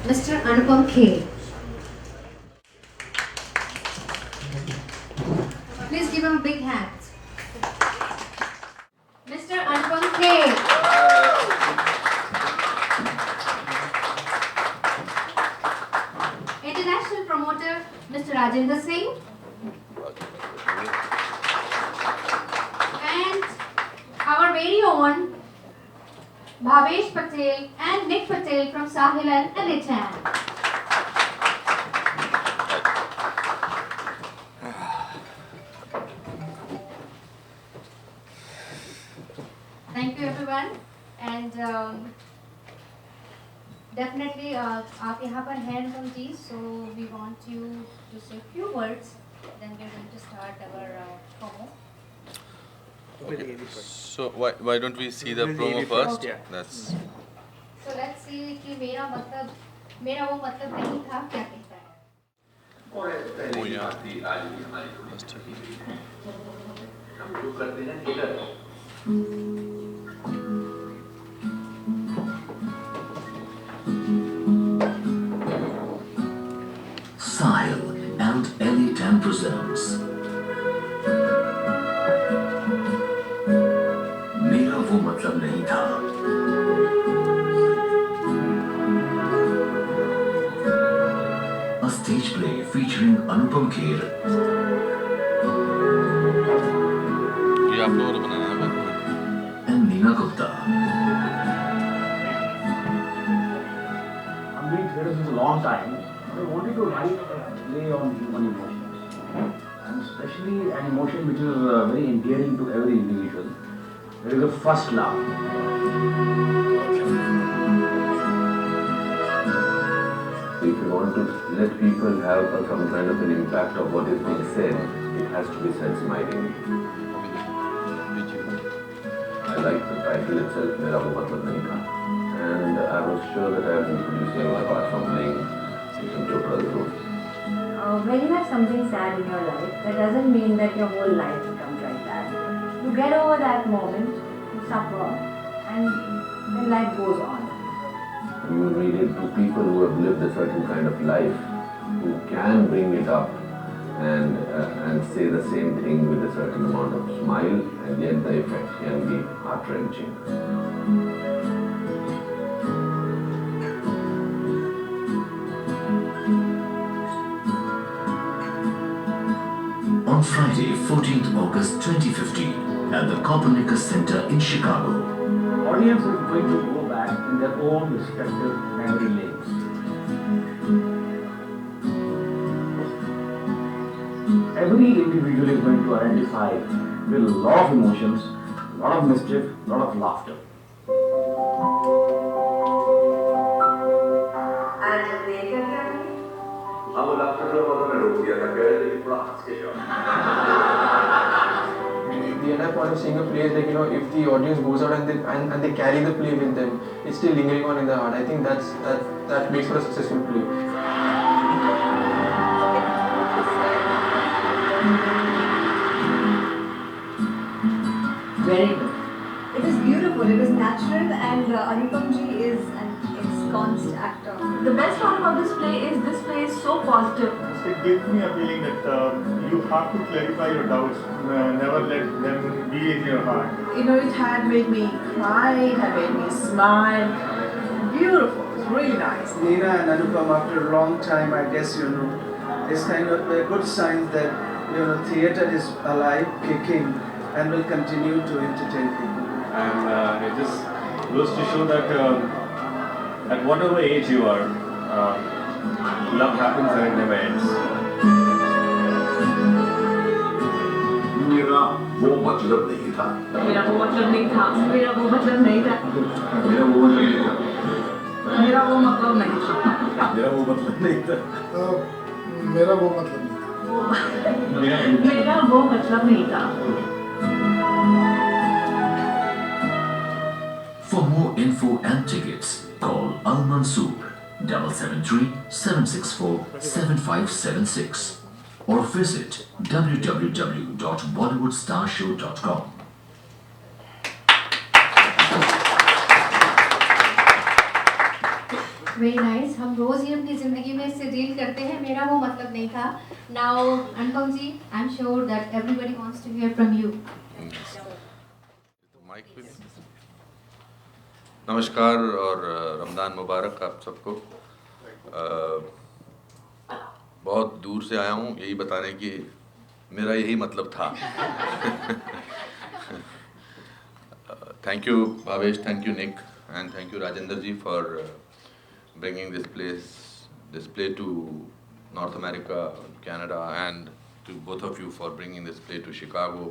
Mr. Anupam Kher. Please give him a big hand. Mr. Anupam Kher. International promoter, Mr. Rajendra Singh. And our very own Bhavesh Patel and Nick Patel from Sahil and Alichan. Thank you everyone. And definitely आप यहाँ पर हैं अनुपम जी, so we want you to say a few words. Then we're going to start our promo. Okay. So why don't we see the promo first? Yeah. That's So let's see कि मेरा वो मतलब नहीं था क्या कहता है. oh yeah. first हम जो करते हैं theatre Sahil and Ellie presents मेरा वो मतलब नहीं था. A stage play featuring Anupam Kher ये आप लोगों ने बनाना है भाई. and Neena Gupta. I'm doing theatre since a long time. I wanted to write a play on human emotions, and especially an emotion which is very endearing to every individual. There is a first love. if you want to let people have some kind of an impact of what is being said, it has to be said smilingly. I like the title itself, मेरा वो मतलब नहीं था. And I was sure that I was introducing apart from playing some Chopra's roles. When you have something sad in your life, that doesn't mean that your whole life becomes like that. You get over that moment, you suffer, and then life goes on. You read it to people who have lived a certain kind of life, who can bring it up and say the same thing with a certain amount of smile, and yet the effect can be heart-wrenching. On Friday, 14th August 2015, at the Copernicus Center in Chicago. Audience is going to go back in their own respective memory lanes. Every individual is going to identify with a lot of emotions, a lot of mischief, a lot of laughter. And later, अब doctor ने बोला मैं रोक दिया था कह रहे थे कि थोड़ा हंस के जाओ. The entire point of seeing a play is like, you know, if the audience goes out and they carry the play with them, it's still lingering on in their heart. I think that makes for a successful play. very good. It is beautiful, it is natural, and Anupam ji is an ensconced actor. The best part about this play is so positive. It gives me a feeling that you have to clarify your doubts, never let them be in your heart. You know, it had made me cry, it had made me smile. Beautiful, it's really nice. Neena and Anupam, after a long time, I guess, it's kind of a good sign that, theatre is alive, kicking, and will continue to entertain people. And it just goes to show that at whatever age you are, love happens and it never ends. मेरा वो मतलब नहीं था. मेरा वो मतलब नहीं था. मेरा वो मतलब नहीं था. मेरा वो मतलब नहीं था. मेरा वो मतलब नहीं था. मेरा वो मतलब नहीं था. मेरा वो मतलब नहीं. मेरा वो मतलब नहीं था. For more info and tickets, call Al Mansoor 773-764-7576 or visit www.bollywoodstarshow.com. Very nice. हम रोज ही अपनी जिंदगी में इससे डील करते हैं. मेरा वो मतलब नहीं था. Now Anupam ji, I am sure that everybody wants to hear from you. नमस्कार और रमज़ान मुबारक आप सबको. बहुत दूर से आया हूँ यही बताने की मेरा यही मतलब था. Thank you Bhavesh, thank you Nick, and thank you Rajendra ji for bringing this play to North America, Canada, and to both of you for bringing this play to Chicago.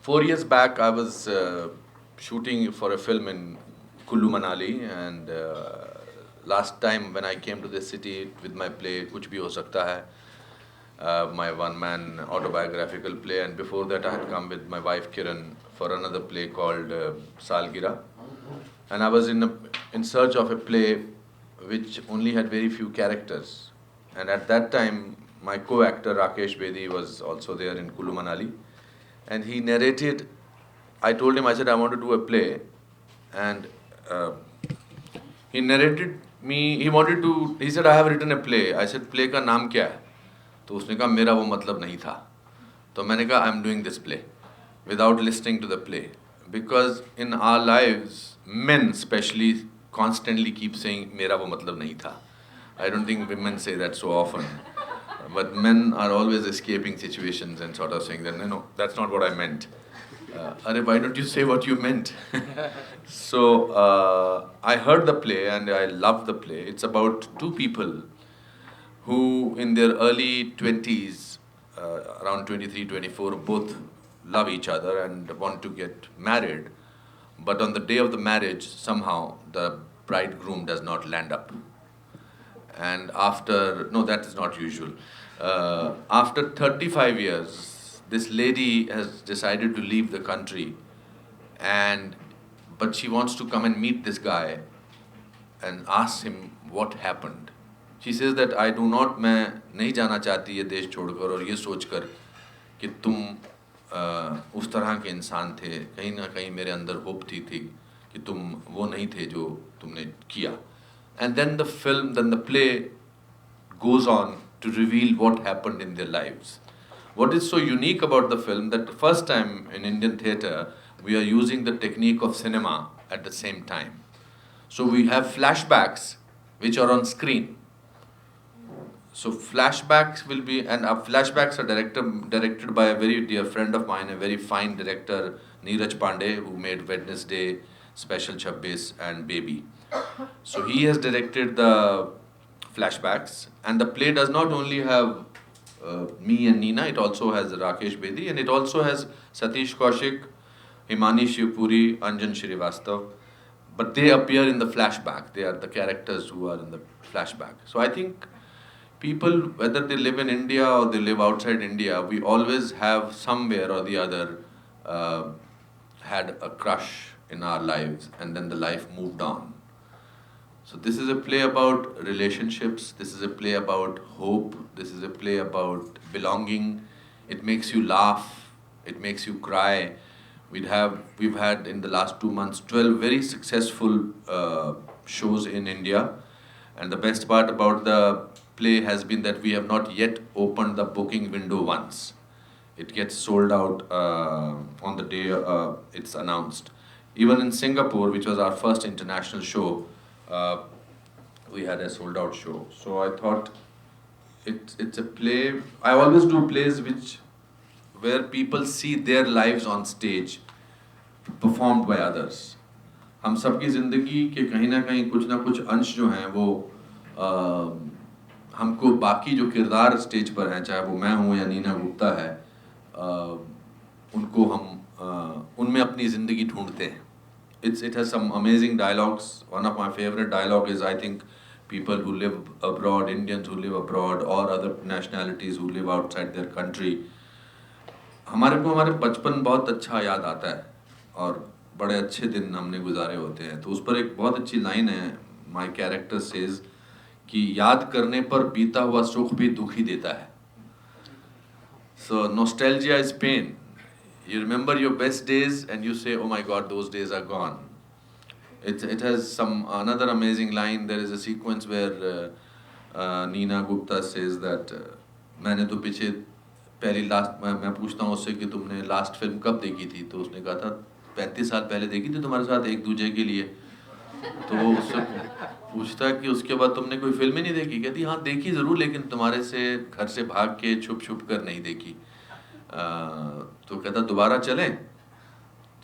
4 years back I was shooting for a film in Kullu Manali, and last time when I came to this city with my play Kuch Bhi Ho Sakta Hai, my one-man autobiographical play, and before that I had come with my wife Kiran for another play called Salgira, and I was in search of a play which only had very few characters, and at that time my co-actor Rakesh Bedi was also there in Kullu Manali, and he narrated. I told him, I said I want to do a play, and he narrated me. He said I have written a play. I said play का नाम क्या है? तो उसने कहा मेरा वो मतलब नहीं था. तो मैंने कहा I am doing this play without listening to the play, because in our lives men especially constantly keep saying मेरा वो मतलब नहीं था. I don't think women say that so often, but men are always escaping situations and sort of saying that no, that's not what I meant. Arey, why don't you say what you meant? So I heard the play and I loved the play. It's about two people who in their early 20s, around 23, 24, both love each other and want to get married. But on the day of the marriage, somehow the bridegroom does not land up. And that is not usual. After 35 years, this lady has decided to leave the country, but she wants to come and meet this guy and ask him what happened. She says that मैं नहीं जाना चाहती ये देश छोड़कर और ये सोचकर कि तुम उस तरह के इंसान थे. कहीं ना कहीं मेरे अंदर होप थी कि तुम वो नहीं थे जो तुमने किया. And then the play goes on to reveal what happened in their lives. What is so unique about the film that the first time in Indian theatre we are using the technique of cinema at the same time. So we have flashbacks which are on screen. So flashbacks will be, and our flashbacks are directed by a very dear friend of mine, a very fine director, Neeraj Pandey, who made Wednesday, Special Chabbis and Baby. So he has directed the flashbacks, and the play does not only have me and Nina, it also has Rakesh Bedi, and it also has Satish Kaushik, Himani Shivpuri, Anjan Shrivastava, but they appear in the flashback. They are the characters who are in the flashback. So I think people, whether they live in India or they live outside India, we always have somewhere or the other had a crush in our lives, and then the life moved on. So this is a play about relationships, this is a play about hope, this is a play about belonging. It makes you laugh, it makes you cry. We've had in the last 2 months 12 very successful shows in India, and the best part about the play has been that we have not yet opened the booking window once. It gets sold out on the day it's announced. Even in Singapore, which was our first international show, we had a sold out show. So I thought it's a play. I always do plays where people see their lives on stage performed by others. हम सबकी ज़िंदगी के कहीं ना कुछ अंश जो हैं वो हमको बाकी जो किरदार स्टेज पर हैं, चाहे वो मैं हूँ या नीना गुप्ता है, उनको हम उनमें अपनी ज़िंदगी ढूंढते हैं. It has some amazing dialogues. One of my favorite dialogue is, I think, people who live abroad, Indians who live abroad, or other nationalities who live outside their country. हमारे को हमारे बचपन बहुत अच्छा याद आता है और बड़े अच्छे दिन हमने गुजारे होते हैं. तो उस पर एक बहुत अच्छी लाइन है, my character says कि याद करने पर बीता हुआ सुख भी दुख ही देता है. So nostalgia is pain. You remember your best days and you say, oh my God, those days are gone. it has some another amazing line. There is a sequence where Neena Gupta says that मैंने तो पीछे पहली last मैं पूछता हूँ उससे कि तुमने लास्ट फिल्म कब देखी थी, तो उसने कहा था 35 साल पहले देखी थी तुम्हारे साथ एक दूजे के लिए। तो वो उससे पूछता है कि उसके बाद तुमने कोई फिल्म ही नहीं देखी? कहती हाँ देखी ज़रूर, लेकिन तुम्हारे से घर से भाग के छुप छुप कर नहीं देखी। तो कहता दोबारा चलें?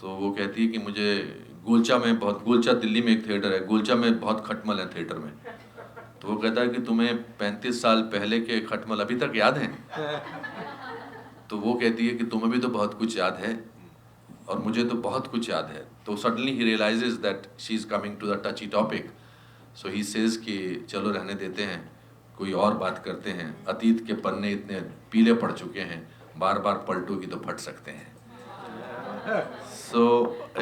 तो वो कहती है कि मुझे गोलचा दिल्ली में एक थिएटर है, गोलचा में बहुत खटमल है थिएटर में। तो वो कहता है कि तुम्हें 35 साल पहले के खटमल अभी तक याद हैं? तो वो कहती है कि तुम्हें भी तो बहुत कुछ याद है और मुझे तो बहुत कुछ याद है। तो suddenly he realizes that she is coming to the touchy topic, so he says कि चलो रहने देते हैं, कोई और बात करते हैं। अतीत के पन्ने इतने पीले पड़ चुके हैं, बार बार पलटोगी तो फट सकते हैं। So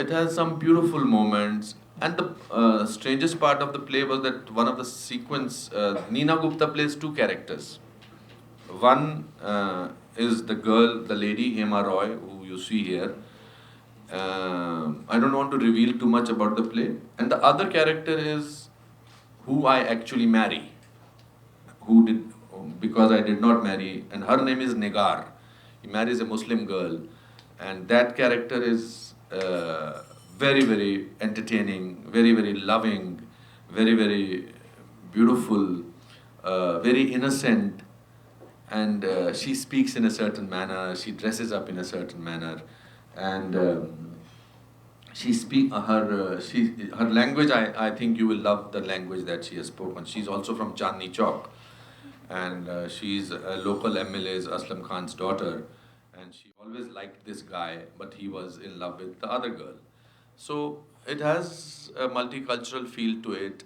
it has some beautiful moments, and the strangest part of the play was that one of the sequence, Neena Gupta plays two characters. One is the girl, the lady Hema Roy, who you see here. I don't want to reveal too much about the play. And the other character is who I actually marry, because I did not marry, and her name is Negar. He marries a Muslim girl, and that character is very, very entertaining, very, very loving, very, very beautiful, very innocent, and she speaks in a certain manner, she dresses up in a certain manner, and her language, I think you will love the language that she has spoken. She's also from Chandni Chowk, and she's a local MLA's Aslam Khan's daughter, and she always liked this guy, but he was in love with the other girl. So it has a multicultural feel to it.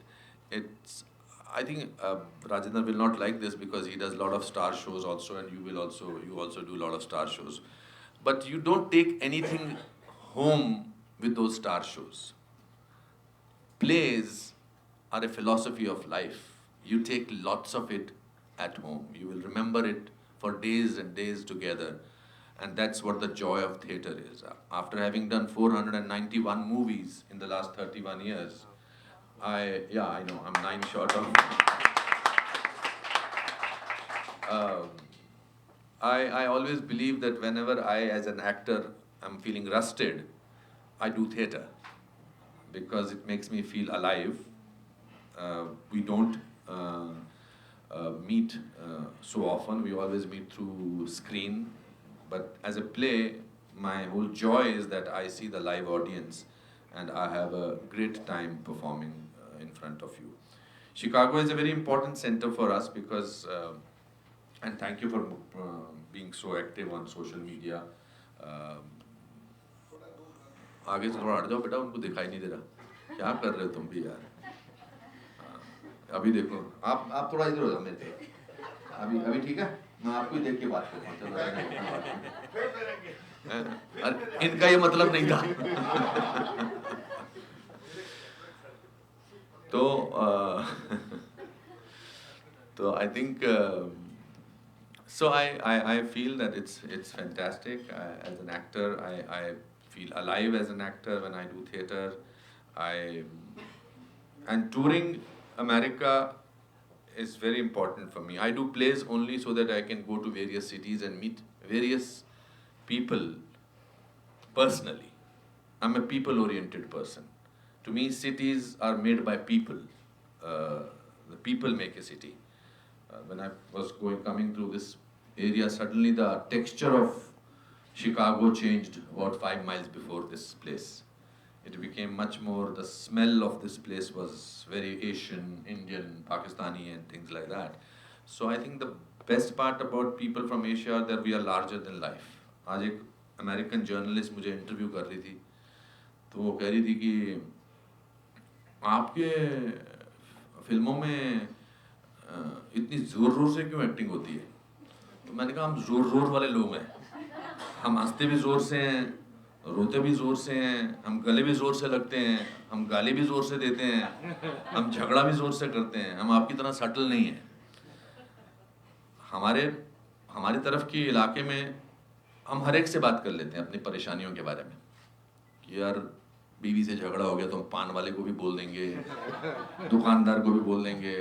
I think Rajendra will not like this because he does a lot of star shows also, and you also do a lot of star shows. But you don't take anything home with those star shows. Plays are a philosophy of life. You take lots of it at home. You will remember it for days and days together. And that's what the joy of theatre is. After having done 491 movies in the last 31 years, I know, I'm 9 short of. I always believe that whenever I, as an actor, am feeling rusted, I do theatre because it makes me feel alive. We don't meet so often. We always meet through screen. But as a play, my whole joy is that I see the live audience and I have a great time performing in front of you. Chicago is a very important center for us because, and thank you for being so active on social media. आगे से थोड़ा हट जाओ बेटा, उनको दिखाई नहीं दे रहा, क्या कर रहे हो तुम भी यार। अभी देखो, आप थोड़ा इधर हो जाओ मेरे पे। अभी ठीक है, मैं आपको ही देख के बात करता हूँ। चलो इनका ये मतलब नहीं था। तो I think so I feel that it's fantastic. As an actor, I feel alive as an actor when I do theatre. And touring America is very important for me. I do plays only so that I can go to various cities and meet various people personally. I'm a people-oriented person. To me, cities are made by people. The people make a city. When I was coming through this area, suddenly the texture of Chicago changed about 5 miles before this place. It became much more, the smell of this place was very Asian, Indian, Pakistani and things like that. So I think the best part about people from Asia are that we are larger than life. आज एक American journalist मुझे interview कर रही थी, तो वो कह रही थी कि आपके फिल्मों में इतनी ज़ोर ज़ोर से क्यों एक्टिंग होती है? तो मैंने कहा हम ज़ोर वाले लोग हैं, हम हंसते भी ज़ोर से हैं, रोते भी ज़ोर से हैं, हम गले भी ज़ोर से लगते हैं, हम गाली भी ज़ोर से देते हैं, हम झगड़ा भी ज़ोर से करते हैं, हम आपकी तरह सटल नहीं हैं। हमारी तरफ के इलाके में हम हर एक से बात कर लेते हैं अपनी परेशानियों के बारे में कि यार बीवी से झगड़ा हो गया तो हम पान वाले को भी बोल देंगे, दुकानदार को भी बोल देंगे,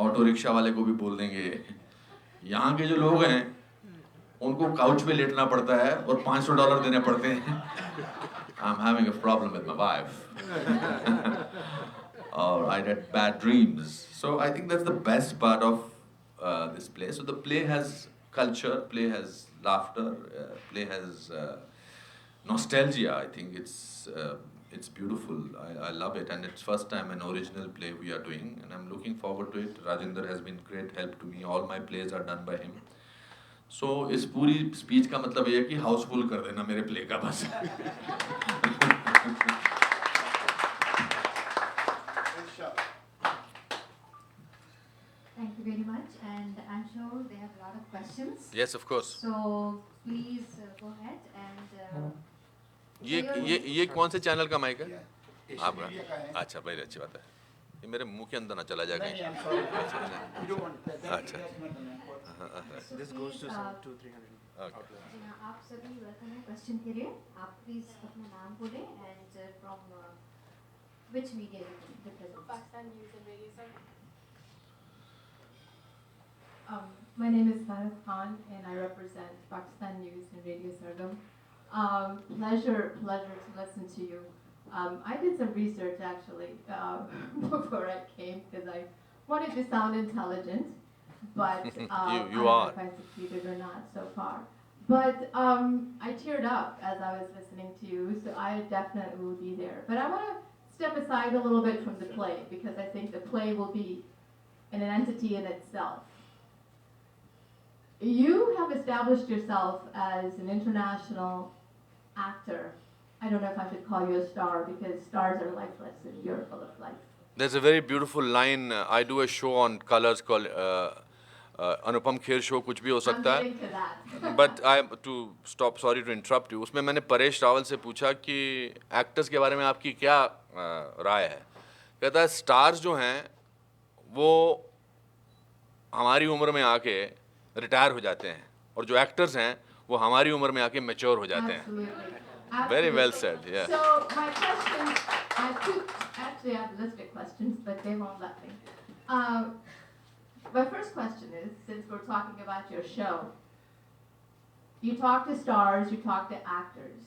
ऑटो रिक्शा वाले को भी बोल देंगे। यहाँ के जो लोग हैं उनको काउच पे लेटना पड़ता है और $500 देने पड़ते हैं। I'm having a problem with my wife. Or I had bad dreams. So I think that's the best part of this play. So the play has culture, play has laughter, play has nostalgia. I think it's beautiful. I love it, and it's first time an original play we are doing, and I'm looking forward to it. Rajinder has been great help to me. All my plays are done by him. So इस पूरी speech का मतलब ये है कि हाउसफुल कर देना मेरे प्ले का बस। Thank you very much, and I'm sure they have a lot of questions. Yes, of course. So please go ahead and. ये कौन से चैनल का माइक है? आपका? अच्छा, भाई अच्छी बात है। ये मेरे मुंह के अंदर ना चला जाएगा। अच्छा। This goes to some 200-300. Okay. जी हाँ, आप सभी वेलकम है क्वेश्चन के लिए। आप प्लीज अपना नाम बोलें and from which media you represent. Pakistan News and Radio Service. My name is Farah Khan and I represent Pakistan News and Radio Sargam. Pleasure to listen to you. I did some research actually before I came because I wanted to sound intelligent, but you I don't know are. if I succeeded or not so far. But I teared up as I was listening to you, so I definitely will be there. But I want to step aside a little bit from the play because I think the play will be an entity in itself. You have established yourself as an international actor. I don't know if I should call you a star because stars are lifeless and you're full of life. There's a very beautiful line. I do a show on colors called Anupam Kher show. कुछ भी हो सकता I'm getting to that. But sorry to interrupt you. उसमें मैंने परेश रावल से पूछा कि actors के बारे में आपकी क्या राय है? कहता है स्टार्स जो हैं वो हमारी उम्र में आके रिटायर हो जाते हैं और जो एक्टर्स हैं वो हमारी उम्र में आके मैच्योर हो जाते हैं। Absolutely. Very well said. Yeah. So my questions, actually I have a list of questions, but they won't let me. My first question is, since we're talking about your show, you talk to stars, you talk to actors.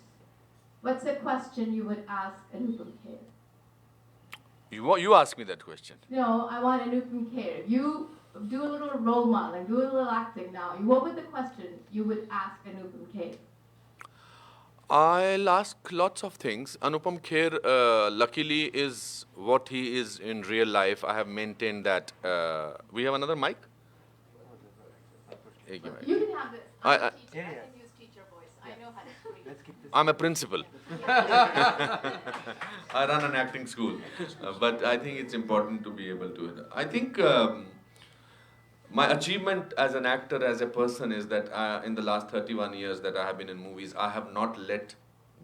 What's a question you would ask Anupam Kher? You ask me that question. No, I want Anupam Kher. You do a little role modeling, do a little acting now. What would the question you would ask Anupam Kher? I'll ask lots of things. Anupam Kher, luckily, is what he is in real life. I have maintained that. We have another mic? You can have this. I can use teacher voice. I know how to speak. I'm a principal. I run an acting school. But I think it's important to be able to. I think my achievement as an actor, as a person, is that in the last 31 years that I have been in movies, I have not let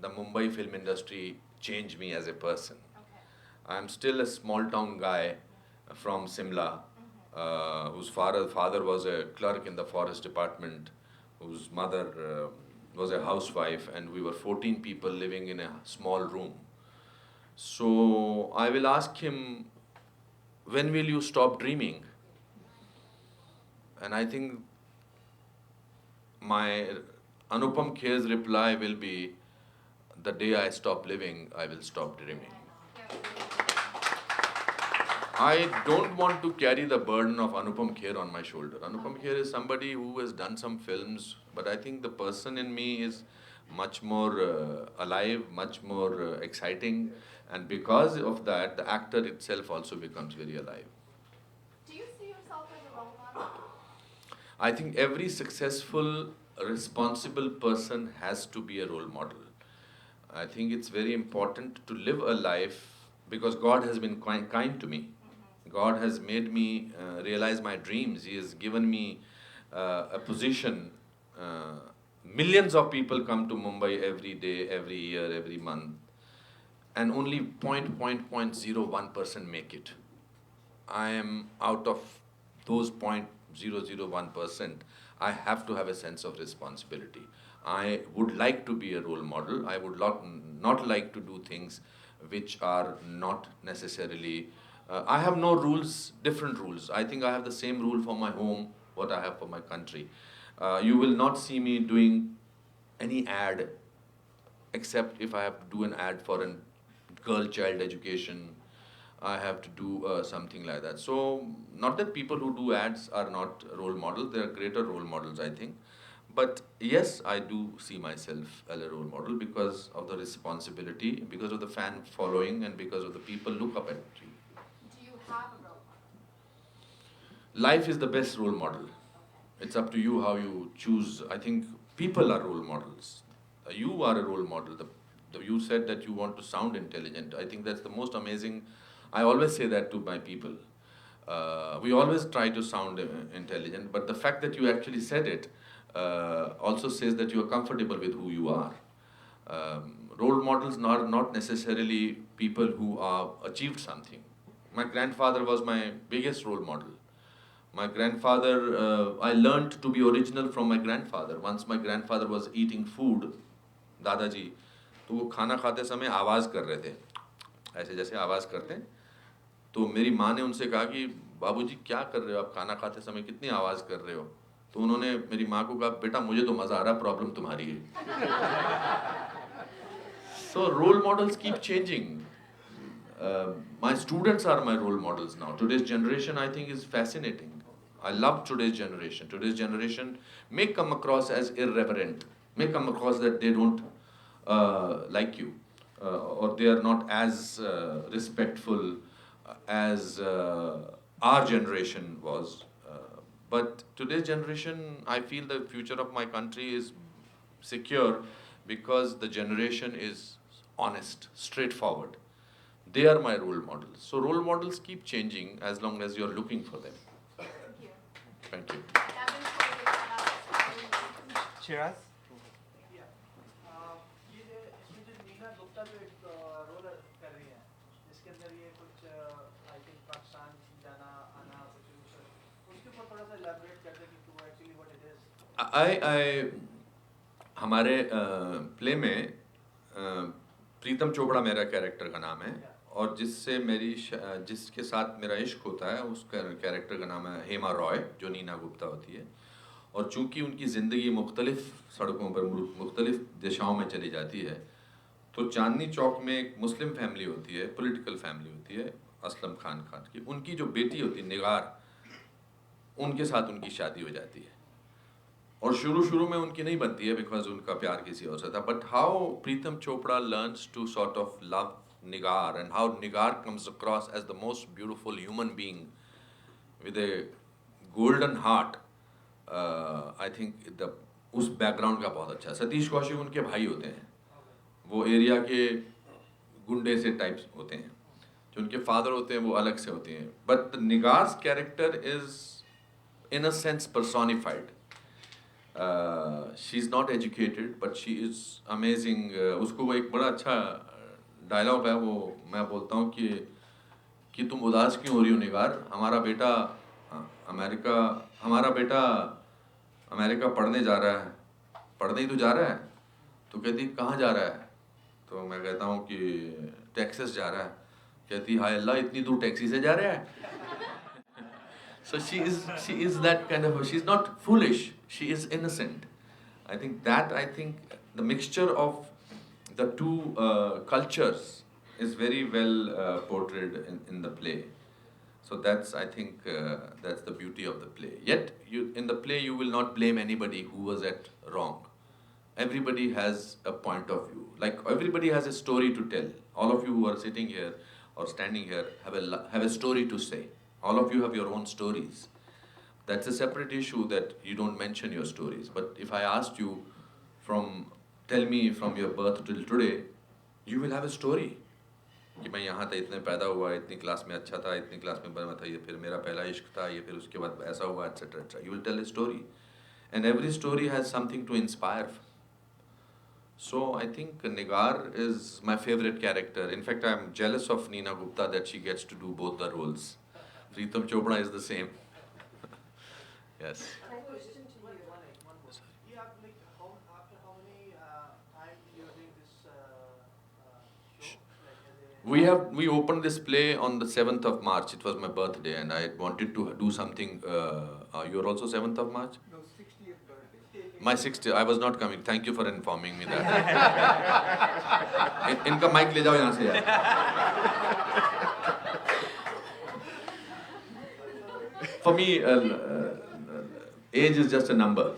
the Mumbai film industry change me as a person. Okay. I'm still a small town guy from Simla, whose father was a clerk in the forest department, whose mother was a housewife, and we were 14 people living in a small room. So I will ask him, when will you stop dreaming? And I think my Anupam Kher's reply will be, the day I stop living, I will stop dreaming. I don't want to carry the burden of Anupam Kher on my shoulder. Anupam Kher is somebody who has done some films, but I think the person in me is much more alive, much more exciting, and because of that, the actor itself also becomes very alive. Do you see yourself as a role model? I think every successful, responsible person has to be a role model. I think it's very important to live a life because God has been quite kind to me. God has made me realize my dreams. He has given me a position. Millions of people come to Mumbai every day, every year, every month, and only 0.01% make it. I am out of those 0.001%. I have to have a sense of responsibility. I would like to be a role model. I would not like to do things which are not necessarily. I have no rules, different rules. I think I have the same rule for my home, what I have for my country. You will not see me doing any ad except if I have to do an ad for a girl child education. I have to do something like that. So, not that people who do ads are not role models, they are greater role models, I think. But yes, I do see myself as a role model because of the responsibility, because of the fan following, and because of the people look up at you. Do you have a role model? Life is the best role model. It's up to you how you choose. I think people are role models. You are a role model. You said that you want to sound intelligent. I think that's the most amazing. I always say that to my people. We always try to sound intelligent, but the fact that you actually said it also says that you are comfortable with who you are. Role models are not necessarily people who have achieved something. My grandfather was my biggest role model. My grandfather, I learned to be original from my grandfather. Once my grandfather was eating food, दादाजी, तो वो खाना खाते समय आवाज़ कर रहे थे, ऐसे जैसे आवाज़ करते हैं. तो मेरी माँ ने उनसे कहा कि बाबूजी क्या कर रहे हो आप, खाना खाते समय कितनी आवाज़ कर रहे हो. तो उन्होंने मेरी माँ को कहा, बेटा मुझे तो मज़ा आ रहा, प्रॉब्लम तुम्हारी है. So role models keep changing. My students are my role models now. Today's generation, I think, is fascinating. I love today's generation. Today's generation may come across as irreverent, may come across that they don't like you, or they are not as respectful as our generation was. But today's generation, I feel the future of my country is secure because the generation is honest, straightforward. They are my role models. So role models keep changing as long as you're looking for them. Thank you. Shiraz? हमारे play में प्रीतम चोपड़ा मेरा character का नाम है और जिसके साथ मेरा इश्क होता है उस कैरेक्टर का नाम है हेमा रॉय, जो नीना गुप्ता होती है. और चूंकि उनकी ज़िंदगी मुख्तलिफ सड़कों पर मुख्तलिफ दिशाओं में चली जाती है, तो चांदनी चौक में एक मुस्लिम फैमिली होती है, पॉलिटिकल फैमिली होती है असलम खान की. उनकी जो बेटी होती है निगार, उनके साथ उनकी शादी हो जाती है. और शुरू में उनकी नहीं बनती है बिकॉज उनका प्यार किसी और से था. But how Pritam Chopra learns to sort of love Nigar and how Nigar comes across as the most beautiful human being with a golden heart. I think उस बैकग्राउंड का बहुत अच्छा. सतीश कौशिक उनके भाई होते हैं, वो एरिया के गुंडे से टाइप्स होते हैं. जो उनके फादर होते हैं वो अलग से होते हैं. But Nigar's character is in a sense personified. She is not educated, but she is amazing. उसको वो एक बड़ा अच्छा डायलॉग है, वो मैं बोलता हूँ कि तुम उदास क्यों हो रही हो निगार, हमारा बेटा अमेरिका पढ़ने जा रहा है. पढ़ने ही तो जा रहा है. तो कहती कहाँ जा रहा है, तो मैं कहता हूँ कि टेक्सास जा रहा है. कहती हाय अल्लाह, इतनी दूर टैक्सी से जा रहा है. So she is that kind of, she's not foolish, she is innocent. I think the mixture of the two cultures is very well portrayed in the play. So that's that's the beauty of the play. Yet in the play you will not blame anybody who was at wrong. Everybody has a point of view. Like everybody has a story to tell. All of you who are sitting here or standing here have a story to say. All of you have your own stories. That's a separate issue that you don't mention your stories. But if I asked you tell me from your birth till today, you will have a story. कि मैं यहाँ था, इतने पैदा हुआ, इतनी class में अच्छा था, इतनी क्लास में बना था, ये फिर मेरा पहला इश्क था, ये फिर उसके बाद ऐसा हुआ, etc. etc. You will tell a story. And every story has something to inspire. So I think Nigar is my favorite character. In fact, I am jealous of Neena Gupta that she gets to do both the roles. Preetam Chopra is the same. Yes. My question to you. You have after how many times you are doing this show, like as a We opened this play on the 7th of March. It was my birthday, and I wanted to do something. You're also 7th of March? No, 60th birthday. My 60th. I was not coming. Thank you for informing me that. इनका mic ले जाओ यहाँ से यार. For me, age is just a number.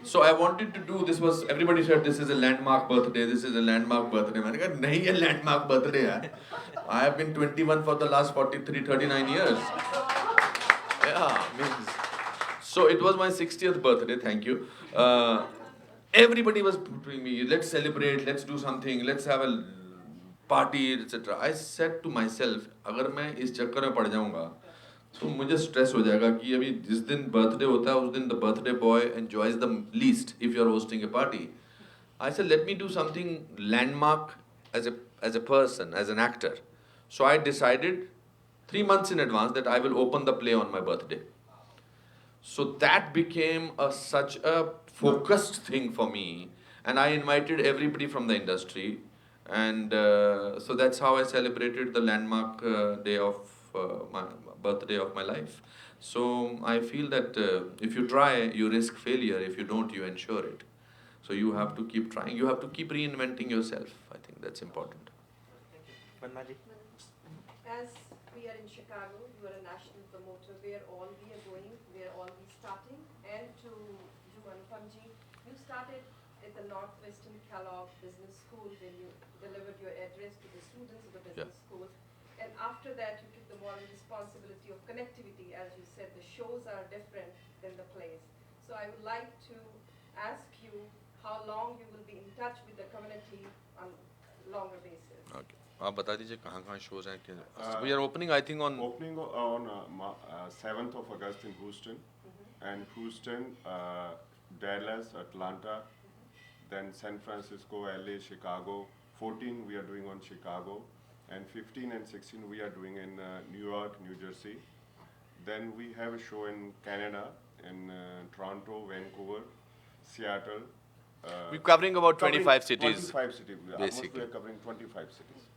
So I wanted to do, everybody said this is a landmark birthday, this is a landmark birthday. मैंने कहा नहीं ये landmark birthday है. I have been 21 for the last 39 years. Yeah, means. So it was my 60th birthday, thank you. Everybody was putting me, let's celebrate, let's do something, let's have a party, etc. I said to myself, अगर मैं इस चक्कर में पड़ जाऊँगा, तो मुझे stress हो जाएगा कि अभी जिस दिन birthday होता है उस दिन the birthday boy enjoys the least if you are hosting a party. I said, let me do something landmark as a person, as an actor. So I decided 3 months in advance that I will open the play on my birthday. So that became such a focused thing for me, and I invited everybody from the industry, and so that's how I celebrated the landmark day of my birthday of my life. So I feel that if you try, you risk failure. If you don't, you ensure it. So you have to keep trying. You have to keep reinventing yourself. I think that's important. As we are in Chicago, you are a national promoter. Where all we are going, where all we starting, and to Anupamji, you started at the Northwestern Kellogg Business School when you delivered your address to the students of the business school. And after that, you took the moral responsibility of connectivity. As you said, the shows are different than the plays. So I would like to ask you how long you will be in touch with the community on a longer basis. Okay. आप बता दीजिए कहाँ shows हैं कि we are opening I think on 7th of August in Houston, and Houston, Dallas, Atlanta, then San Francisco, LA, Chicago. 14 we are doing on Chicago, and 15 and 16 we are doing in New York, New Jersey. Then we have a show in Canada, in Toronto, Vancouver, Seattle. We're covering about 25 cities. 25 cities. Basically. Almost we are covering 25 cities.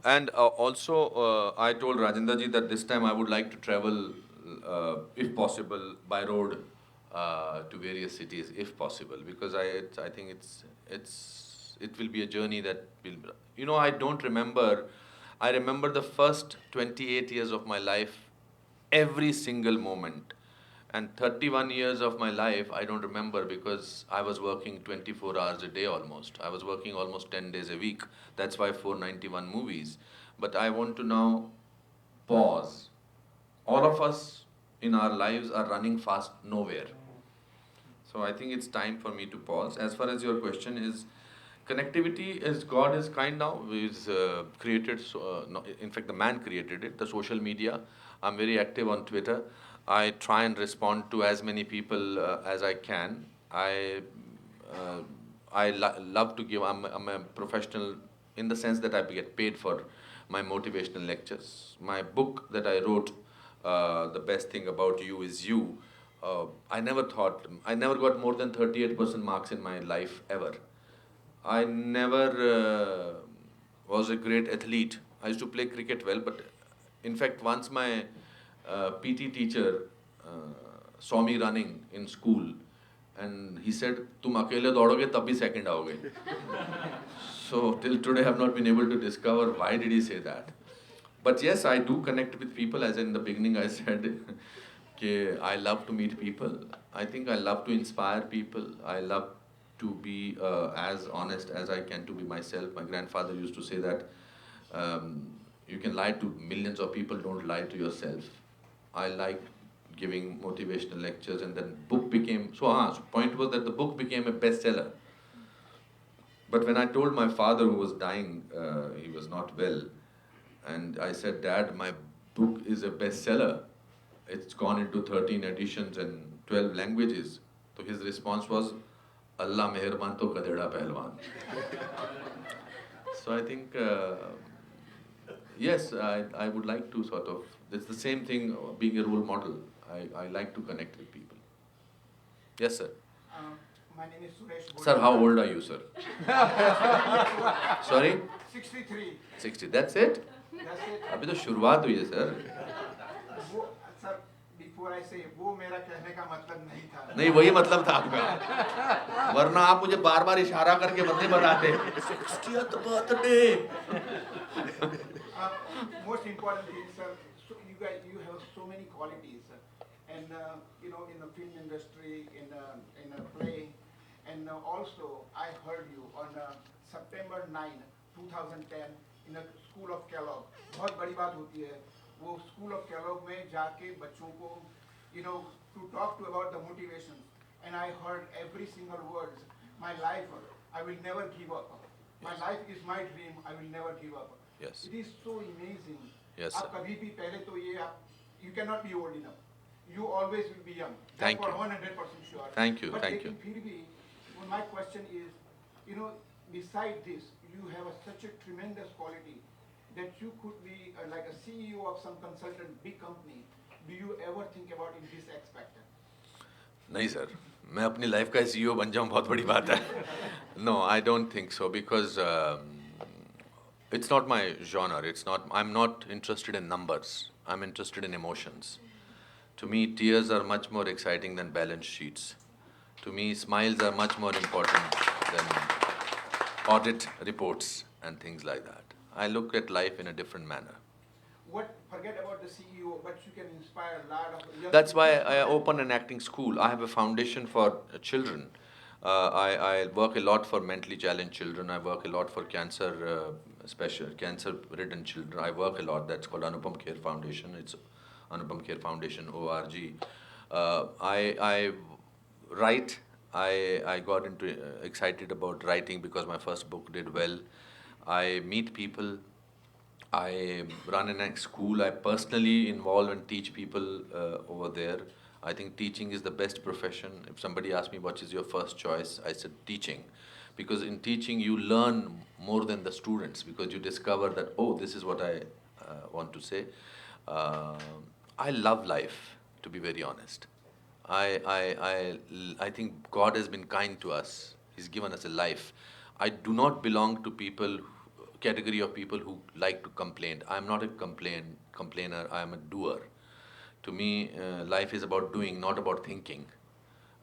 And also, I told Rajendra ji that this time I would like to travel, if possible, by road to various cities, if possible, because I think it will be a journey that will, I don't remember. I remember the first 28 years of my life, every single moment. And 31 years of my life, I don't remember because I was working 24 hours a day almost. I was working almost 10 days a week. That's why 491 movies. But I want to now pause. All of us in our lives are running fast nowhere. So I think it's time for me to pause. As far as your question is, connectivity is God is kind now. He's created, in fact the man created it, the social media. I'm very active on Twitter. I try and respond to as many people as I can. I love to give. I'm a professional in the sense that I get paid for my motivational lectures. My book that I wrote, The Best Thing About You Is You, I never got more than 38% marks in my life ever. I never was a great athlete. I used to play cricket well, but in fact once my PT teacher saw me running in school, and he said, "तुम अकेले दौड़ोगे तब भी second आओगे." So till today I have not been able to discover why did he say that. But yes, I do connect with people. As in the beginning I said, I love to meet people. I think I love to inspire people. I love to be as honest as I can to be myself. My grandfather used to say that you can lie to millions of people, don't lie to yourself. I like giving motivational lectures, and then book became, so point was that the book became a bestseller. But when I told my father who was dying, he was not well, and I said, "Dad, my book is a bestseller. It's gone into 13 editions and 12 languages." So his response was, "Allah meherban to gadeda pehlwan." So I think, yes, I would like to sort of, it's the same thing being a role model. I like to connect with people. Yes, sir. My name is Suresh. Sir, how old are you, sir? Sorry? 63. 60. That's it? That's it. अभी तो शुरुआत हुई है sir. वो sir before I say वो मेरा कहने का मतलब नहीं था. नहीं वही मतलब था आपका. वरना आप मुझे बार बार इशारा करके बंदे बताते. 60th birthday. Most important thing, sir. So you have so many qualities, sir. And you know, in the film industry, in a play, and also I heard you on September 9, 2010 in the School of Kellogg. बहुत बड़ी बात होती है. वो School of Kellogg में जाके बच्चों को, you know, to talk to about the motivations. And I heard every single word. My life, I will never give up. My life is my dream. I will never give up. Yes. It is so amazing. Yes, आप sir. कभी भी पहले तो ये आप, you cannot be old enough. You always will be young. Thank That's for you. 100% sure. Thank you, But thank you. लेकिन फिर भी, well, my question is, you know, beside this, you have such a tremendous quality that you could be like a CEO of some consultant big company. Do you ever think about in this aspect? नहीं sir, मैं अपनी life का CEO बन जाऊँ बहुत बड़ी बात है. No, I don't think so because it's not my genre. It's not. I'm not interested in numbers. I'm interested in emotions. To me, tears are much more exciting than balance sheets. To me, smiles are much more important than audit reports and things like that. I look at life in a different manner. Forget about the CEO, but you can inspire a lot of young That's why people. I opened an acting school. I have a foundation for children. I work a lot for mentally challenged children. I work a lot for cancer-ridden children. I work a lot. That's called Anupam Care Foundation. It's Anupam Care Foundation ORG. I write. I got into excited about writing because my first book did well. I meet people. I run a school. I personally involve and teach people over there. I think teaching is the best profession. If somebody asks me what is your first choice, I said teaching. Because in teaching you learn more than the students because you discover that, oh, this is what I want to say. I love life, to be very honest. I think God has been kind to us. He's given us a life. I do not belong to category of people who like to complain. I'm not a complainer. I'm a doer. To me, life is about doing, not about thinking.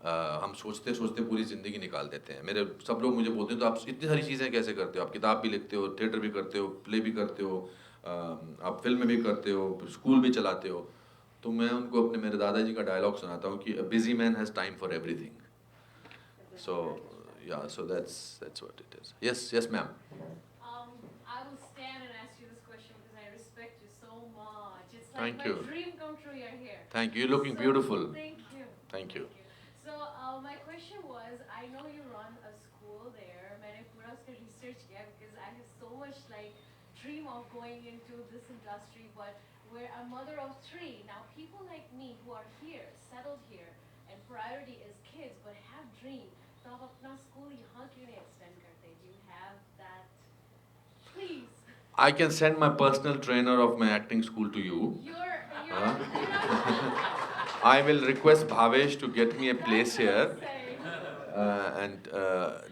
हम सोचते सोचते पूरी ज़िंदगी निकाल देते हैं. मेरे सब लोग मुझे बोलते हैं तो आप इतनी सारी चीज़ें कैसे करते हो? आप किताब भी लिखते हो, थिएटर भी करते हो, प्ले भी करते हो, आप फिल्म भी करते हो, स्कूल भी चलाते हो. तो मैं उनको अपने मेरे दादाजी का डायलॉग सुनाता हूँ कि a busy man has time for everything. So yeah, so that's what it is. Yes, ma'am. I will stand and ask you this question because I respect you so much. It's like Thank my you. dream come true. You're here. Thank you. You're looking beautiful. Thank you. Thank you. So my question was, I know you run a school there. मैंने पूरा उसका research किया because I have so much like dream of going into this industry, but we're a mother of 3. Now people like me who are here, settled here, and priority is kids, but have dream. तो आप अपना school यहाँ क्यों नहीं extend करते? Do you have that? Please. I can send my personal trainer of my acting school to you. I will request Bhavesh to get me a place here. And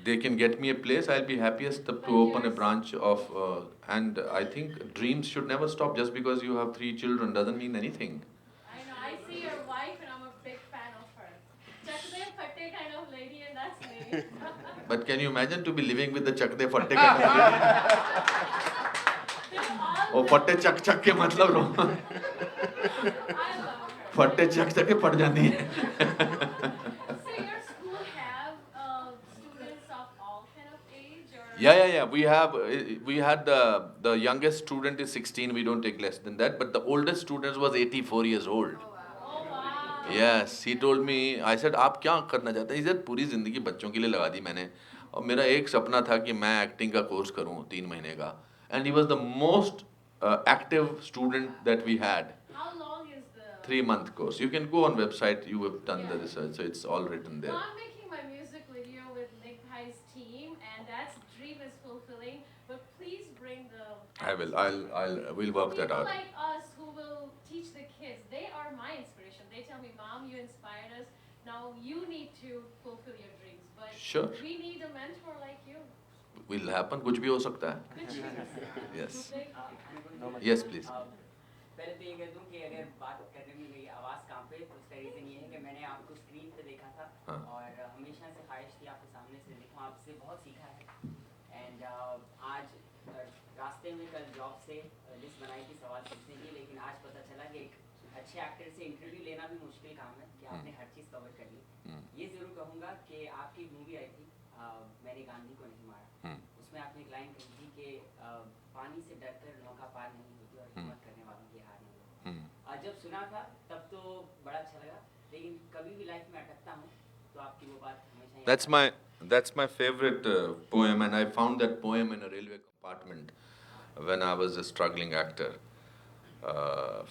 they can get me a place. I'll be happiest to open a branch of, and I think dreams should never stop just because you have 3 children doesn't mean anything. I know, I see your wife and I'm a big fan of her. Chakde Fatte kind of lady and that's me. But can you imagine to be living with the Chakde Fatte kind of lady? Oh, Fatte Chak Chak के मतलब रो. फट्टे चक चक के फट जाती है. So your school have students of all kind of age or? Yeah. We had the youngest student is 16. We don't take less than that. But the oldest student was 84 years old. Oh wow. Yes, he told me. I said, आप क्या करना चाहते हैं? He said, पूरी जिंदगी बच्चों के लिए लगा दी मैंने. और मेरा एक सपना था कि मैं एक्टिंग का कोर्स करूं 3 महीने का. And he was the most active student that we had. How long is the? 3-month course. You can go on website. You have done the research, so it's all written there. Well, I'm making my music video with Nick Bhai's team, and that dream is fulfilling. But please bring the. I will. We'll work that out. People like us who will teach the kids, they are my inspiration. They tell me, Mom, you inspired us. Now you need to fulfill your dreams. But Sure. we need a mentor like you. will happen, कुछ भी हो सकता है. Yes. Yes, please. पहले तो ये कह दूं कि अगर बात करने में मेरी आवाज़ कहाँ पे, तो उसका रीज़न ये है कि मैंने आपको स्क्रीन पे देखा था और हमेशा से ख्वाहिश थी आपको सामने से देखूं, आपसे बहुत सीखा है. एंड आज रास्ते में कल जॉब से लिस्ट बनाई थी सवाल पूछने की, लेकिन आज पता चला कि एक अच्छे एक्टर से इंटरव्यू लेना भी मुश्किल काम है कि आपने हर चीज़ कवर कर ली. ये ज़रूर कहूँगा कि आपकी मूवी आई थी मैंने गांधी को नहीं मारा, उसमें आपने एक लाइन कही थी कि पानी से डरकर नौका पार नहीं होती और हिम्मत करने वालों की हार नहीं होती. जब सुना था तब तो बड़ा अच्छा लगा, लेकिन कभी भी लाइफ में अटकता हूँ तो आपकी वो बात हमेशा That's my favorite poem, and I found that poem in a railway compartment when I was a struggling actor.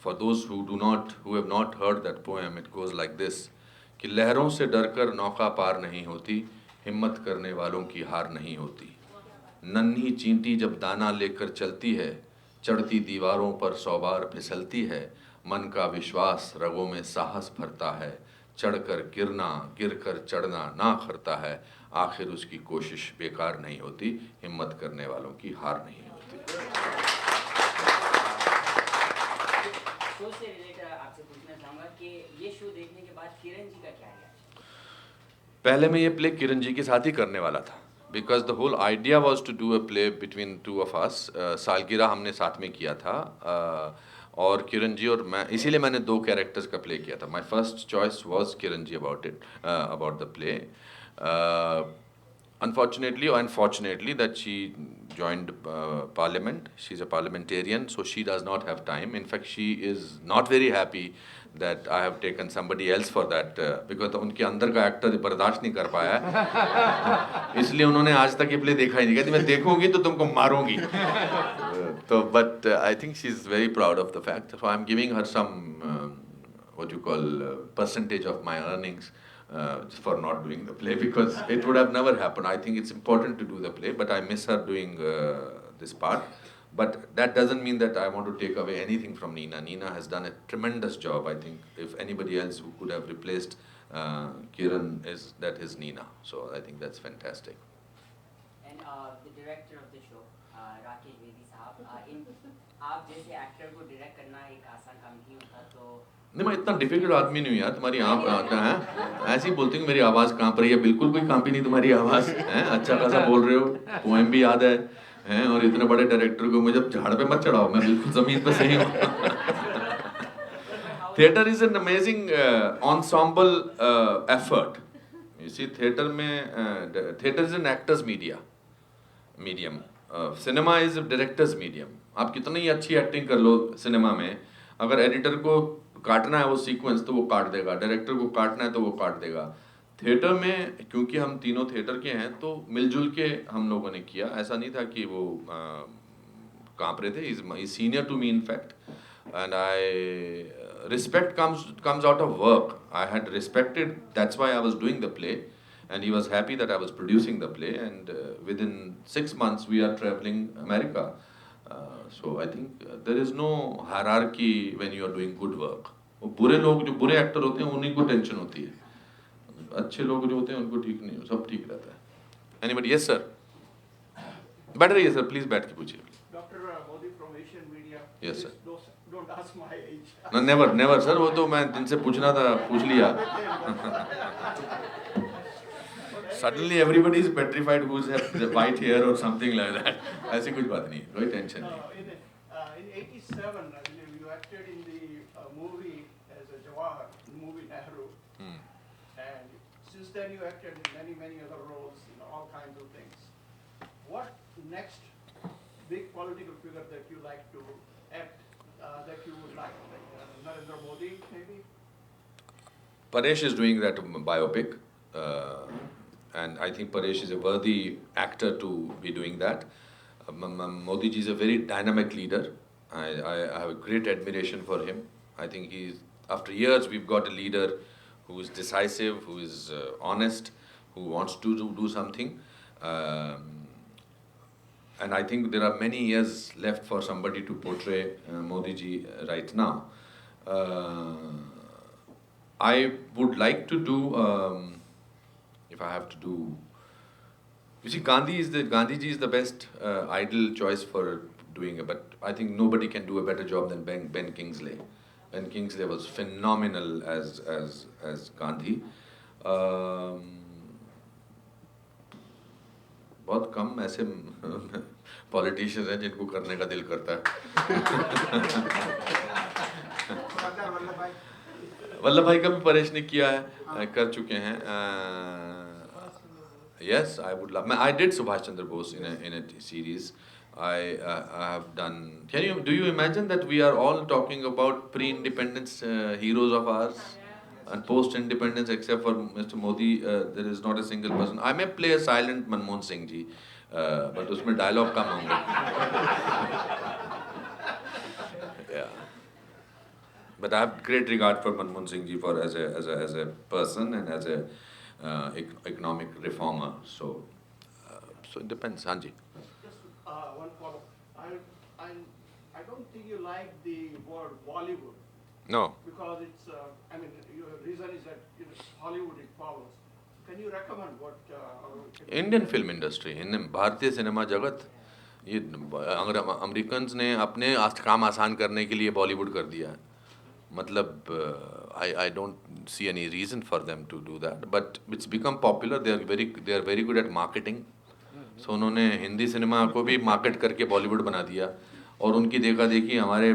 For those who have not heard that poem, it goes like this: कि लहरों से डरकर नौका पार नहीं होती, हिम्मत करने वालों की हार नहीं होती. नन्ही चींटी जब दाना लेकर चलती है, चढ़ती दीवारों पर 100 बार फिसलती है. मन का विश्वास रगों में साहस भरता है, चढ़कर गिरना गिरकर चढ़ना ना करता है. आखिर उसकी कोशिश बेकार नहीं होती, हिम्मत करने वालों की हार नहीं होती. शो से रिलेटेड आपसे पूछना चाहूँगा कि ये शो देखने के बाद किरण जी का क्या है? पहले मैं ये प्ले किरण जी के साथ ही करने वाला था, because the whole idea was to do a play between two of us. सालगिरह हमने साथ में किया था और किरण जी और मैं, इसीलिए मैंने 2 कैरेक्टर्स का प्ले किया था. My first choice was Kiran ji about the play. Unfortunately or unfortunately that she joined parliament. She's a parliamentarian, so she does not have time. In fact, she is not very happy that I have taken somebody else for that because उनके अंदर का actor बर्दाश्त नहीं कर पाया है. इसलिए उन्होंने आज तक ये प्ले देखा ही नहीं. कहती मैं देखूंगी तो तुमको मारूंगी. तो but I think she's very proud of the fact. So I'm giving her some what you call percentage of my earnings. For not doing the play, because it would have never happened. I think it's important to do the play, but I miss her doing this part. But that doesn't mean that I want to take away anything from Neena. Neena has done a tremendous job. I think if anybody else who could have replaced Kiran that is Neena. So I think that's fantastic. And the director of the show, Rakesh Bedi साहब, आप जैसे actor को direct करना एक आसान काम नहीं होता, तो नहीं, मैं इतना डिफिकल्ट आदमी नहीं हूँ यार. तुम्हारी क्या है, ऐसे ही बोलती हूँ मेरी आवाज़ कांप रही है. बिल्कुल कोई कांपी नहीं तुम्हारी आवाज़ है. अच्छा खासा बोल रहे हो, पोएम भी याद है और इतने बड़े डायरेक्टर को मुझे झाड़ पे मत चढ़ाओ, मैं बिल्कुल ज़मीन पे सही हूँ. Theatre is an amazing ensemble effort. You see, theatre में theatre is an actor's medium. Cinema is a director's medium. आप कितनी ही अच्छी एक्टिंग कर लो सिनेमा में, अगर एडिटर को काटना है वो सीक्वेंस तो वो काट देगा, डायरेक्टर को काटना है तो वो काट देगा. थिएटर में क्योंकि हम तीनों थिएटर के हैं तो मिलजुल के हम लोगों ने किया. ऐसा नहीं था कि वो कांप रहे थे. Is senior to me in fact, and I respect comes out of work. I had respected, that's why I was doing the play, and he was happy that I was producing the play, and within 6 months we are traveling America. So I think there is no hierarchy when you are doing good work. वो बुरे लोग जो बुरे actor होते हैं उन्हीं को tension होती है, अच्छे लोग जो होते हैं उनको ठीक नहीं, सब ठीक रहता है. Anybody? Yes sir. बैठ रहिए सर, प्लीज बैठ के पूछिए. Dr. Modi from Asian Media. Yes sir. Don't ask my age. No, never sir. वो तो मैं जिनसे पूछना था पूछ लिया. Suddenly everybody is petrified who's the white hair or something like that. ऐसी कुछ बात नहीं, कोई टेंशन नहीं. In 87, you acted in the movie as a Jawahar, movie Nehru. And since then you acted in many other roles, all kinds of things. What next big political figure that you like to act, that you would like Narendra Modi maybe? Paresh is doing that biopic. And I think Paresh is a worthy actor to be doing that. Modi ji is a very dynamic leader. I have a great admiration for him. I think after years we've got a leader who is decisive, who is honest, who wants to do something. And I think there are many years left for somebody to portray Modi ji right now. I would like to do, if I have to do, You see, Gandhiji is the best ideal choice for doing it, but I think nobody can do a better job than Ben Kingsley. Ben Kingsley was phenomenal as Gandhi. बहुत कम ऐसे politicians हैं जिनको करने का दिल करता है. वल्लभ भाई का भी परेश ने किया है, कर चुके हैं. Yes, I would love. I did Subhash Chandra Bose in a series. I have done. Do you imagine that we are all talking about pre-independence heroes of ours, and post-independence, except for Mr. Modi, there is not a single person. I may play a silent Manmohan Singh ji, but उसमें dialogue कम होंगे. Yeah. But I have great regard for Manmohan Singh ji as a person and as a economic reformer. So it depends. Hanji. Just one follow. I don't think you like the word Bollywood. No. Because it's, I mean, your reason is that Hollywood it follows. Can you recommend what? Indian film industry, भारतीय cinema जगत, ये Americans ने अपने काम आसान करने के लिए बॉलीवुड कर दिया है. मतलब I don't see any reason for them to do that, but it's become popular. They are very good at marketing. So उन्होंने हिंदी सिनेमा को भी मार्केट करके बॉलीवुड बना दिया, और उनकी देखा देखी हमारे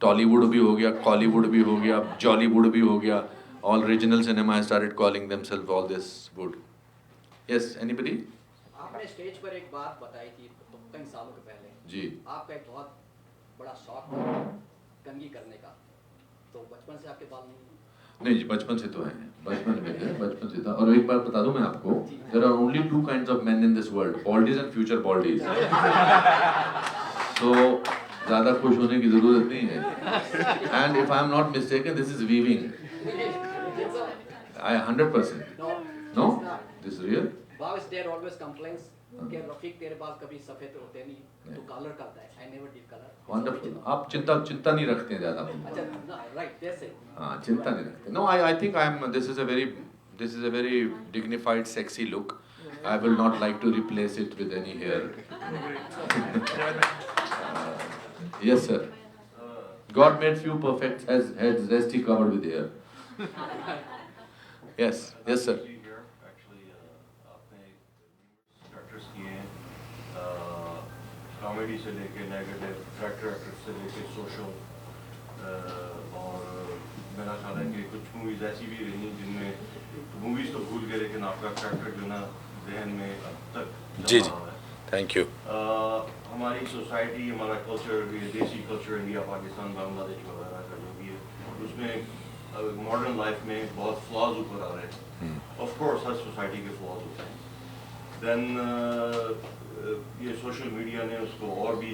टॉलीवुड भी हो गया, कॉलीवुड भी हो गया, जॉलीवुड भी हो गया. All regional cinema has started calling themselves all this wood. Yes, anybody? आपने स्टेज पर एक बात बताई थी कई सालों के पहले. जी. आपका एक बहुत बड़ा शौक था कंघी करने का. तो बचपन से आपके बाल नहीं जी, बचपन से तो है, बचपन में थे, बचपन से था. और एक बात बता दूं मैं आपको, there are only two kinds of men in this world, baldies and future baldies. So ज़्यादा खुश होने की ज़रूरत नहीं है. And if I am not mistaken, this is weaving. I 100%. No? This is real? Bhav's dad always complains कि रफीक तेरे बाल कभी सफेद होते नहीं, तू कलर करता है. I never did color. Wonderful. आप चिंता नहीं रखते हैं ज़्यादा. अच्छा, right, that's it. हाँ, चिंता नहीं रखते. No, I think this is a very dignified, sexy look. I will not like to replace it with any hair. Yes, sir. God made few perfect heads, rest he covered with hair. Yes, sir. Comedy से लेके negative, tractor से लेके social, और मेरा ख्याल है कि कुछ मूवीज़ ऐसी भी रही जिनमें मूवीज़ तो भूल गए लेकिन आपका ट्रैक्टर जो ना जहन में अब तक जी थैंक यू. हमारी सोसाइटी, हमारा कल्चर, ये देसी कल्चर इंडिया, पाकिस्तान, बांग्लादेश वगैरह का जो भी है, उसमें मॉडर्न लाइफ में बहुत फ्लॉज ऊपर आ रहे हैं. ऑफ कोर्स हर सोसाइटी के फ्लॉज होते हैं. देन ये सोशल मीडिया ने उसको और भी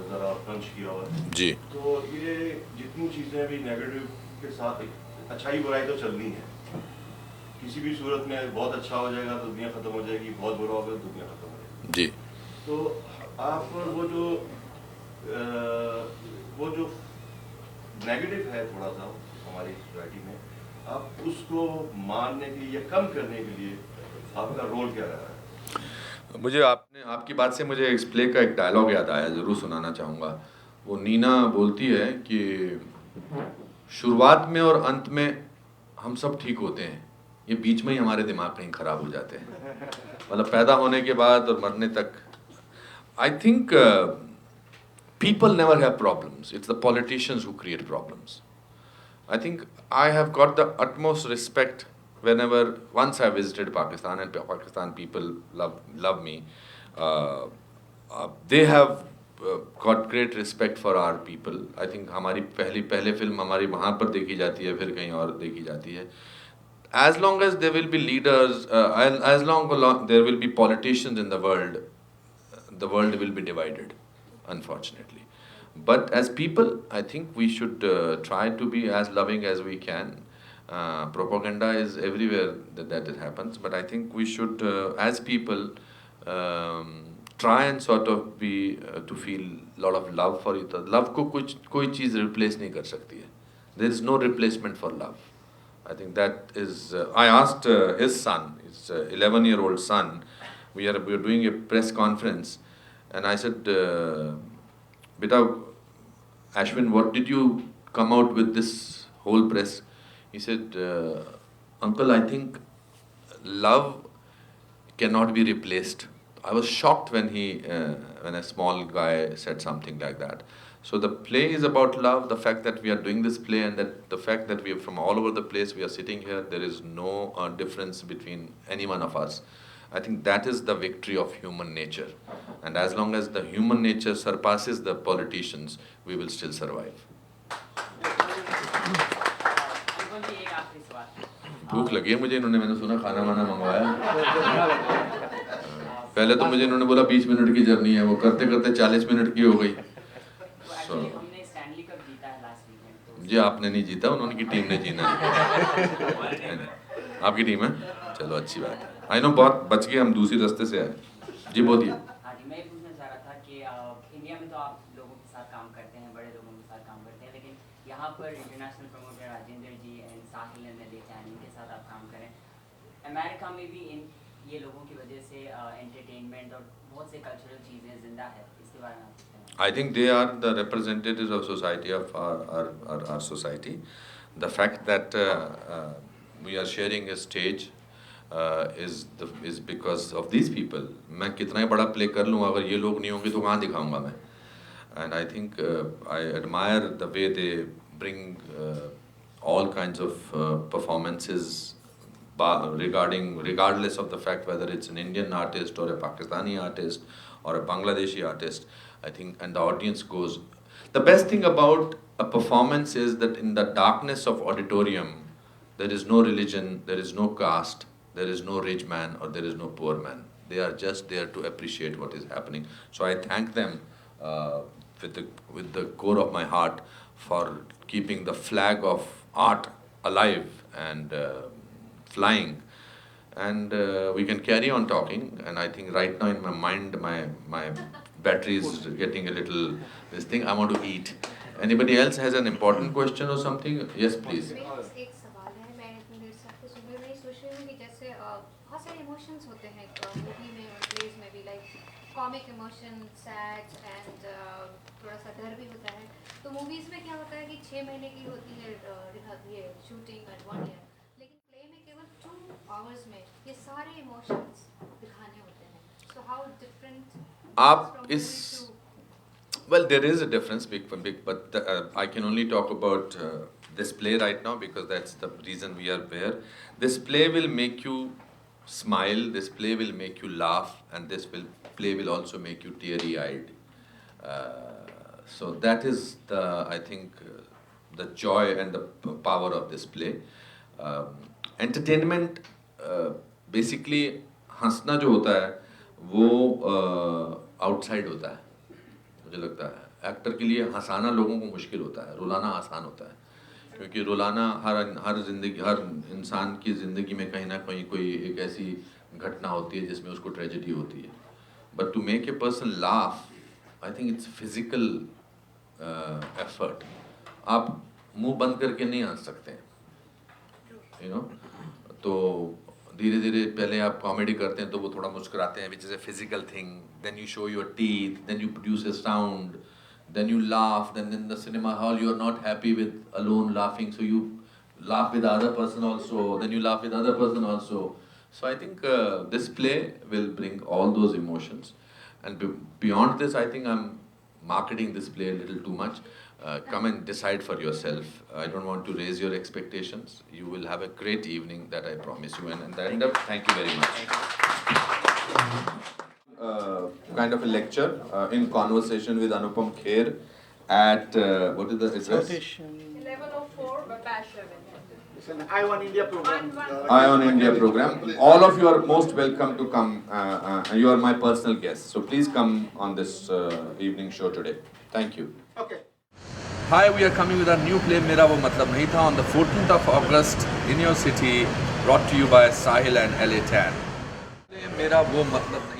ज़रा पंच किया हुआ है जी. तो ये जितनी चीज़ें भी नेगेटिव के साथ, अच्छाई बुराई तो चलनी है. किसी भी सूरत में बहुत अच्छा हो जाएगा तो दुनिया ख़त्म हो जाएगी, बहुत बुरा होगा तो दुनिया ख़त्म हो जाएगी जी. तो आप वो जो नेगेटिव है थोड़ा सा हमारी सोसाइटी में, आप उसको मारने के लिए या कम करने के लिए आपका रोल क्या रहा है? मुझे आपकी बात से मुझे इस प्ले का एक डायलॉग याद आया, ज़रूर सुनाना चाहूँगा. वो नीना बोलती है कि शुरुआत में और अंत में हम सब ठीक होते हैं, ये बीच में ही हमारे दिमाग कहीं ख़राब हो जाते हैं. मतलब पैदा होने के बाद और मरने तक. I think people never have problems. It's the politicians who create problems. I think I have got the utmost respect once I visited Pakistan, and Pakistan people love me. They have got great respect for our people. I think हमारी पहले film हमारी वहाँ पर देखी जाती है, फिर कहीं और देखी जाती है. As long as there will be leaders, as long there will be politicians in the world will be divided, unfortunately. But as people, I think we should try to be as loving as we can. Propaganda is everywhere that it happens, but I think we should, as people, try and sort of be to feel a lot of love for each other. Love को कोई चीज़ replace नहीं कर सकती है. There is no replacement for love. I think that is. I asked his son, his 11-year-old son, we are doing a press conference, and I said, "Beta, Ashwin, what did you come out with this whole press?" He said, "Uncle, I think love cannot be replaced." I was shocked when when a small guy said something like that. So the play is about love, the fact that we are doing this play, and that the fact that we are from all over the place, we are sitting here, there is no difference between any one of us. I think that is the victory of human nature. And as long as the human nature surpasses the politicians, we will still survive. भूख लगी है मुझे, इन्होंने, मैंने सुना खाना वाना मंगवाया। पहले तो मुझे इन्होंने बोला 20 मिनट की जर्नी है, वो करते करते 40 मिनट की हो गई। हमने स्टैनली कप जीता है लास्ट वीकेंड। जी आपने नहीं जीता, उन्होंने की टीम ने जीना है। आपकी टीम है, चलो अच्छी बात है। आई नो बहुत बच गए हम, दूसरी रास्ते से आए। जी बोलिए। हाँ जी, मैं ये पूछना चाह रहा था कि इंडिया में तो आप लोगों के साथ काम करते हैं, बड़े लोगों के साथ काम करते हैं, लेकिन यहाँ पर international promoter Rajendra ji and Sahil and एलिटैन के साथ आप काम करें। अमेरिका में भी ये लोगों की वजह से एंटरटेनमेंट और बहुत से कल्चरल चीज़ें जिंदा है, इसके बारे में आप बताएं। I think they are the representatives of society, of our society. The fact that we are sharing a stage is because of these people. मैं कितना ही बड़ा play कर लूँ, अगर ये लोग नहीं होंगे तो कहाँ दिखाऊंगा मैं? And I think I admire the way they bring all kinds of performances regardless of the fact whether it's an Indian artist or a Pakistani artist or a Bangladeshi artist. I think, and the audience goes. The best thing about a performance is that in the darkness of auditorium, there is no religion, there is no caste, there is no rich man or there is no poor man. They are just there to appreciate what is happening. So I thank them with the core of my heart for keeping the flag of art alive and flying. And we can carry on talking. And I think right now in my mind, my battery is getting a little this thing. I want to eat. Anybody else has an important question or something? Yes, please. एक सवाल है, मैं इतनी देर से आपको सुन रही सोच रही हूँ कि जैसे बहुत सारे इमोशंस होते हैं मूवी में और प्लेज में भी, like comic emotion, sad and थोड़ा सा डर भी होता है। तो मूवीज में क्या होता है कि 6 महीने की होती है शूटिंग एंड 1 ईयर, लेकिन प्ले में केवल 2 आवर्स में ये सारे इमोशंस दिखाने होते हैं। सो हाउ डिफरेंट आप इस well, there is a difference, but I can only talk about this play right now because that's the reason we are there. This play will make you smile, this play will make you laugh, and this play will also make you teary-eyed. So that is I think, the joy and the power of this play. Entertainment, basically, हंसना जो होता है वो outside होता है, मुझे लगता है। एक्टर के लिए हंसाना लोगों को मुश्किल होता है, रुलाना आसान होता है, क्योंकि रुलाना हर इंसान की ज़िंदगी में कहीं ना कहीं कोई एक ऐसी घटना होती है जिसमें उसको ट्रेजेडी होती है। But to make a person laugh, I think it's physical effort. आप मुंह बंद करके नहीं हंस सकते, यू नो। तो धीरे धीरे पहले आप कॉमेडी करते हैं तो वो थोड़ा मुस्कुराते हैं, which is a physical thing, then you show your teeth, then you produce a sound, then you laugh, then in the cinema hall you are not happy with alone laughing, so you laugh with the other person also, then you laugh with the other person also. So I think this play will bring all those emotions, and beyond this I think I'm marketing this play a little too much. Come and decide for yourself. I don't want to raise your expectations. You will have a great evening, that I promise you, and at the end of, thank you very much. Kind of a lecture in conversation with Anupam Kher at what is the address? 1104 Babash Avenue. It's an I-1 India program. I-1 India program. All of you are most welcome to come. You are my personal guests, so please come on this evening show today. Thank you. Okay. Hi, we are coming with our new play Mera Wo Matlab Nahi Tha on the 14th of August in your city, brought to you by Sahil and LA Tan. Mera Wo Matlab Nahi